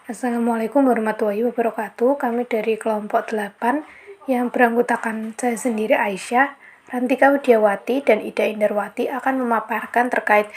Assalamualaikum warahmatullahi wabarakatuh. Kami dari kelompok 8 yang beranggotakan saya sendiri Aisyah, Rantika Widiawati, dan Ida Indarwati akan memaparkan terkait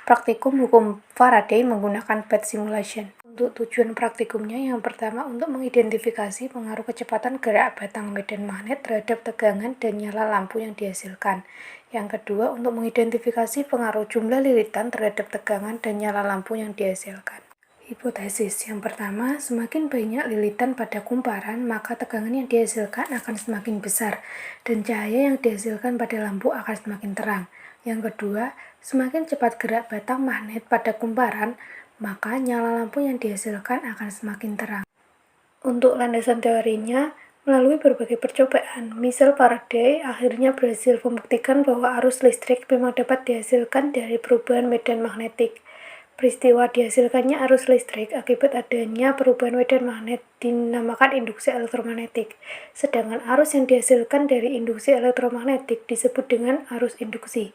praktikum hukum Faraday menggunakan path simulation. Untuk tujuan praktikumnya, yang pertama untuk mengidentifikasi pengaruh kecepatan gerak batang medan magnet terhadap tegangan dan nyala lampu yang dihasilkan. Yang kedua, untuk mengidentifikasi pengaruh jumlah lilitan terhadap tegangan dan nyala lampu yang dihasilkan. Hipotesis yang pertama, semakin banyak lilitan pada kumparan, maka tegangan yang dihasilkan akan semakin besar dan cahaya yang dihasilkan pada lampu akan semakin terang. Yang kedua, semakin cepat gerak batang magnet pada kumparan, maka nyala lampu yang dihasilkan akan semakin terang. Untuk landasan teorinya, melalui berbagai percobaan, misal Faraday akhirnya berhasil membuktikan bahwa arus listrik memang dapat dihasilkan dari perubahan medan magnetik. Peristiwa dihasilkannya arus listrik akibat adanya perubahan medan magnet dinamakan induksi elektromagnetik, sedangkan arus yang dihasilkan dari induksi elektromagnetik disebut dengan arus induksi.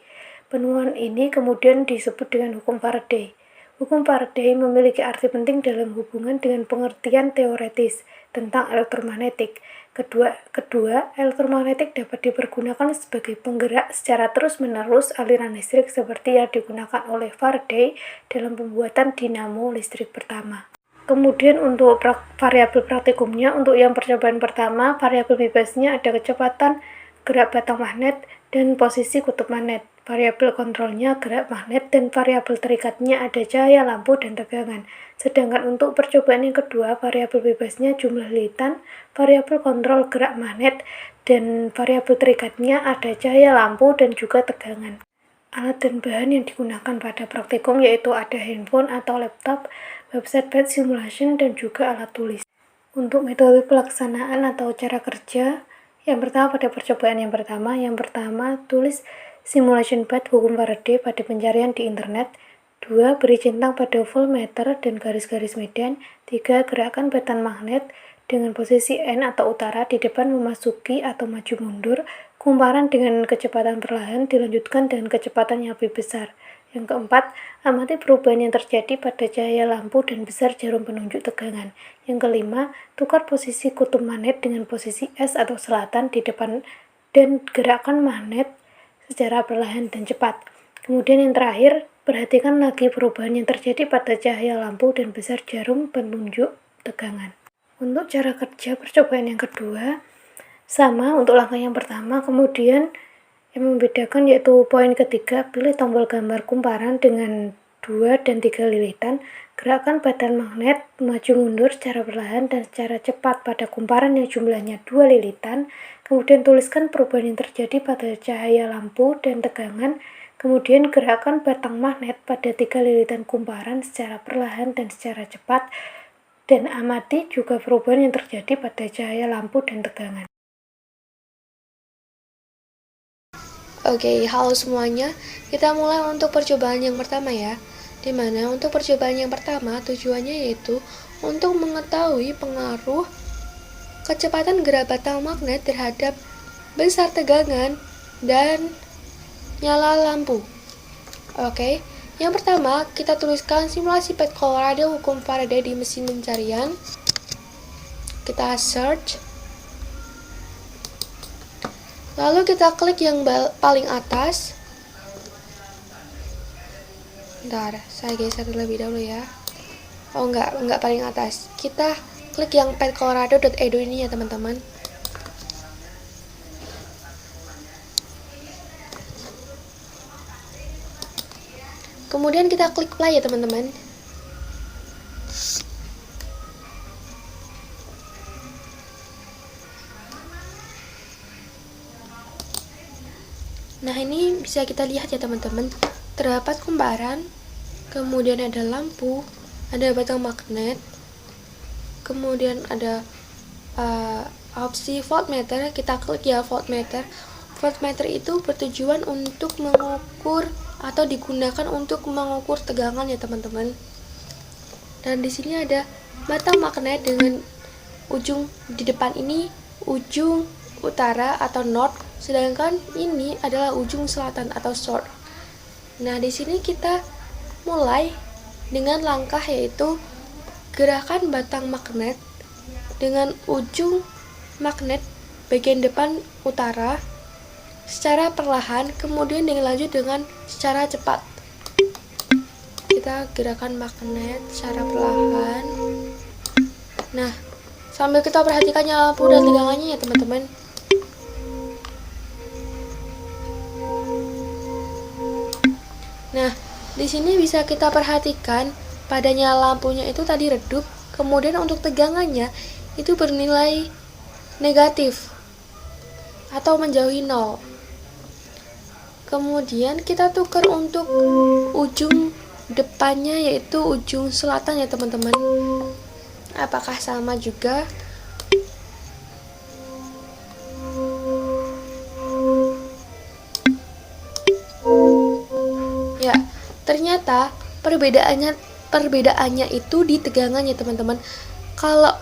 Penemuan ini kemudian disebut dengan hukum Faraday. Hukum Faraday memiliki arti penting dalam hubungan dengan pengertian teoretis tentang elektromagnetik. Kedua, elektromagnetik dapat dipergunakan sebagai penggerak secara terus-menerus aliran listrik seperti yang digunakan oleh Faraday dalam pembuatan dinamo listrik pertama. Kemudian untuk variabel praktikumnya, untuk yang percobaan pertama, variabel bebasnya ada kecepatan, gerak batang magnet, dan posisi kutub magnet. Variabel kontrolnya gerak magnet dan variabel terikatnya ada cahaya lampu dan tegangan. Sedangkan untuk percobaan yang kedua, variabel bebasnya jumlah lilitan, variabel kontrol gerak magnet, dan variabel terikatnya ada cahaya lampu dan juga tegangan. Alat dan bahan yang digunakan pada praktikum yaitu ada handphone atau laptop, website path simulation, dan juga alat tulis. Untuk metode pelaksanaan atau cara kerja, yang pertama pada percobaan yang pertama tulis simulation path hukum Faraday pada pencarian di internet. 2. Beri centang pada voltmeter dan garis-garis medan. 3. Gerakan batang magnet dengan posisi N atau utara di depan memasuki atau maju mundur. Kumparan dengan kecepatan perlahan dilanjutkan dengan kecepatan yang lebih besar. Yang keempat, amati perubahan yang terjadi pada cahaya lampu dan besar jarum penunjuk tegangan. Yang kelima, tukar posisi kutub magnet dengan posisi S atau selatan di depan dan gerakan magnet secara perlahan dan cepat. Kemudian yang terakhir, perhatikan lagi perubahan yang terjadi pada cahaya lampu dan besar jarum penunjuk tegangan. Untuk cara kerja percobaan yang kedua, sama untuk langkah yang pertama, kemudian yang membedakan yaitu poin ketiga, pilih tombol gambar kumparan dengan 2 dan 3 lilitan, gerakan batang magnet maju mundur secara perlahan dan secara cepat pada kumparan yang jumlahnya 2 lilitan, kemudian tuliskan perubahan yang terjadi pada cahaya lampu dan tegangan, kemudian gerakan batang magnet pada 3 lilitan kumparan secara perlahan dan secara cepat, dan amati juga perubahan yang terjadi pada cahaya lampu dan tegangan. Oke, halo semuanya. Kita mulai untuk percobaan yang pertama ya. Dimana untuk percobaan yang pertama tujuannya yaitu untuk mengetahui pengaruh kecepatan gerak batang magnet terhadap besar tegangan dan nyala lampu. Oke, yang pertama kita tuliskan simulasi path Colorado hukum Faraday di mesin pencarian. Kita search. Lalu kita klik yang paling atas. Bentar, saya geser terlebih dahulu ya. Oh enggak paling atas. Kita klik yang pathcolorado.edu ini ya teman-teman. Kemudian kita klik play ya teman-teman. Nah ini bisa kita lihat ya teman-teman, terdapat kumparan, kemudian ada lampu, ada batang magnet, kemudian ada opsi voltmeter. Kita klik ya voltmeter. Voltmeter itu bertujuan untuk mengukur atau digunakan untuk mengukur tegangan ya teman-teman. Dan di sini ada batang magnet dengan ujung di depan ini ujung utara atau north, sedangkan ini adalah ujung selatan atau south. Nah, di sini kita mulai dengan langkah yaitu gerakan batang magnet dengan ujung magnet bagian depan utara secara perlahan, kemudian dilanjut dengan secara cepat. Kita gerakan magnet secara perlahan. Nah, sambil kita perhatikan nyala lampu dan tegangannya ya teman-teman. Nah, di sini bisa kita perhatikan pada nyala lampunya itu tadi redup, kemudian untuk tegangannya itu bernilai negatif atau menjauhi 0. Kemudian kita tukar untuk ujung depannya, yaitu ujung selatan ya teman-teman. Apakah sama juga? Ya, ternyata perbedaannya itu di tegangannya teman-teman. Kalau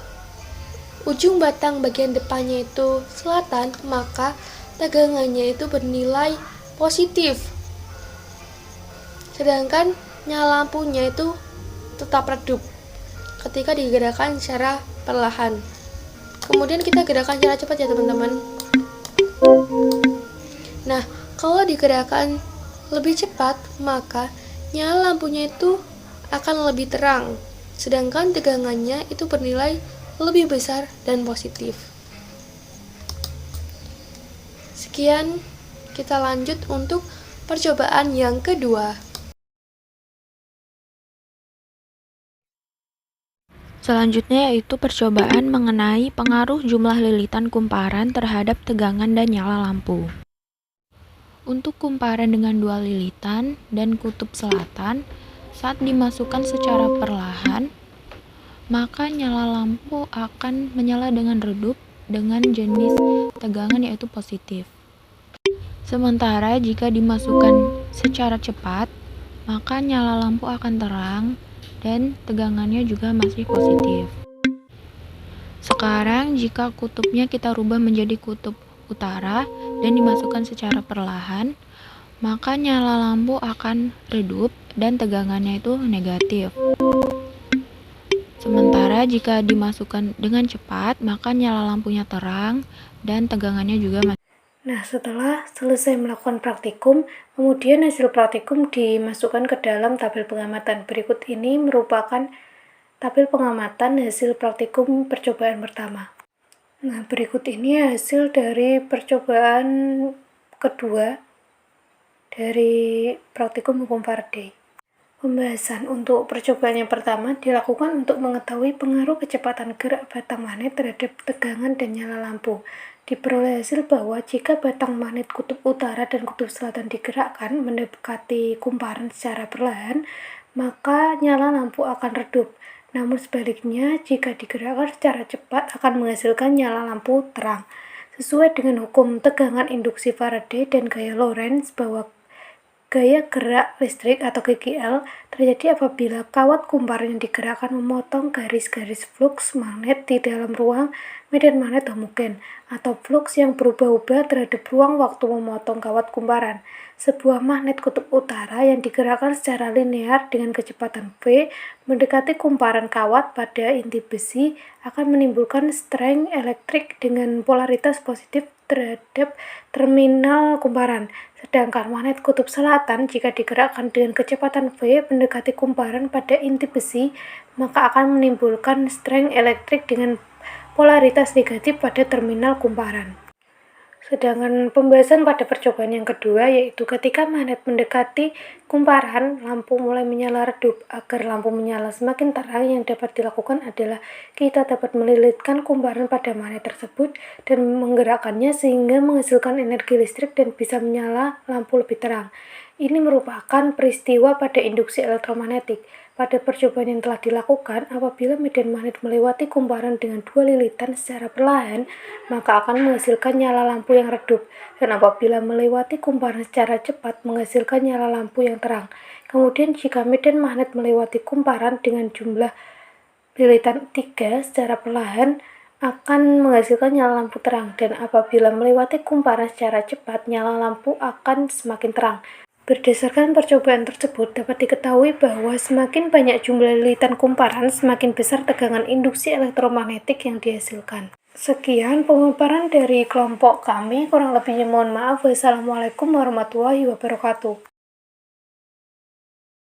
ujung batang bagian depannya itu selatan, maka tegangannya itu bernilai positif. Sedangkan nyala lampunya itu tetap redup ketika digerakkan secara perlahan. Kemudian kita gerakan secara cepat ya teman-teman. Nah, kalau digerakkan lebih cepat, maka nyala lampunya itu akan lebih terang, sedangkan tegangannya itu bernilai lebih besar dan positif. Sekian, kita lanjut untuk percobaan yang kedua. Selanjutnya yaitu percobaan mengenai pengaruh jumlah lilitan kumparan terhadap tegangan dan nyala lampu. Untuk kumparan dengan dua lilitan dan kutub selatan, saat dimasukkan secara perlahan, maka nyala lampu akan menyala dengan redup dengan jenis tegangan yaitu positif. Sementara jika dimasukkan secara cepat, maka nyala lampu akan terang dan tegangannya juga masih positif. Sekarang jika kutubnya kita rubah menjadi kutub utara dan dimasukkan secara perlahan, maka nyala lampu akan redup dan tegangannya itu negatif. Sementara jika dimasukkan dengan cepat, maka nyala lampunya terang dan tegangannya juga masih. Nah, setelah selesai melakukan praktikum, kemudian hasil praktikum dimasukkan ke dalam tabel pengamatan. Berikut ini merupakan tabel pengamatan hasil praktikum percobaan pertama. Nah, berikut ini hasil dari percobaan kedua dari praktikum hukum Faraday. Pembahasan untuk percobaan yang pertama dilakukan untuk mengetahui pengaruh kecepatan gerak batang magnet terhadap tegangan dan nyala lampu. Diperoleh hasil bahwa jika batang magnet kutub utara dan kutub selatan digerakkan mendekati kumparan secara perlahan, maka nyala lampu akan redup. Namun sebaliknya, jika digerakkan secara cepat akan menghasilkan nyala lampu terang. Sesuai dengan hukum tegangan induksi Faraday dan gaya Lorentz bahwa gaya gerak listrik atau GGL terjadi apabila kawat kumparan yang digerakkan memotong garis-garis fluks magnet di dalam ruang medan magnet homogen atau fluks yang berubah-ubah terhadap ruang waktu memotong kawat kumparan. Sebuah magnet kutub utara yang digerakkan secara linear dengan kecepatan V mendekati kumparan kawat pada inti besi akan menimbulkan streng elektrik dengan polaritas positif terhadap terminal kumparan. Sedangkan magnet kutub selatan jika digerakkan dengan kecepatan V mendekati kumparan pada inti besi, maka akan menimbulkan streng elektrik dengan polaritas negatif pada terminal kumparan. Sedangkan pembahasan pada percobaan yang kedua yaitu ketika magnet mendekati kumparan, lampu mulai menyala redup. Agar lampu menyala semakin terang, yang dapat dilakukan adalah kita dapat melilitkan kumparan pada magnet tersebut dan menggerakkannya sehingga menghasilkan energi listrik dan bisa menyala lampu lebih terang. Ini merupakan peristiwa pada induksi elektromagnetik. Pada percobaan yang telah dilakukan, apabila medan magnet melewati kumparan dengan dua lilitan secara perlahan, maka akan menghasilkan nyala lampu yang redup, dan apabila melewati kumparan secara cepat, menghasilkan nyala lampu yang terang. Kemudian jika medan magnet melewati kumparan dengan jumlah lilitan 3 secara perlahan, akan menghasilkan nyala lampu terang, dan apabila melewati kumparan secara cepat, nyala lampu akan semakin terang. Berdasarkan percobaan tersebut, dapat diketahui bahwa semakin banyak jumlah lilitan kumparan, semakin besar tegangan induksi elektromagnetik yang dihasilkan. Sekian pemaparan dari kelompok kami, kurang lebihnya mohon maaf. Wassalamualaikum warahmatullahi wabarakatuh.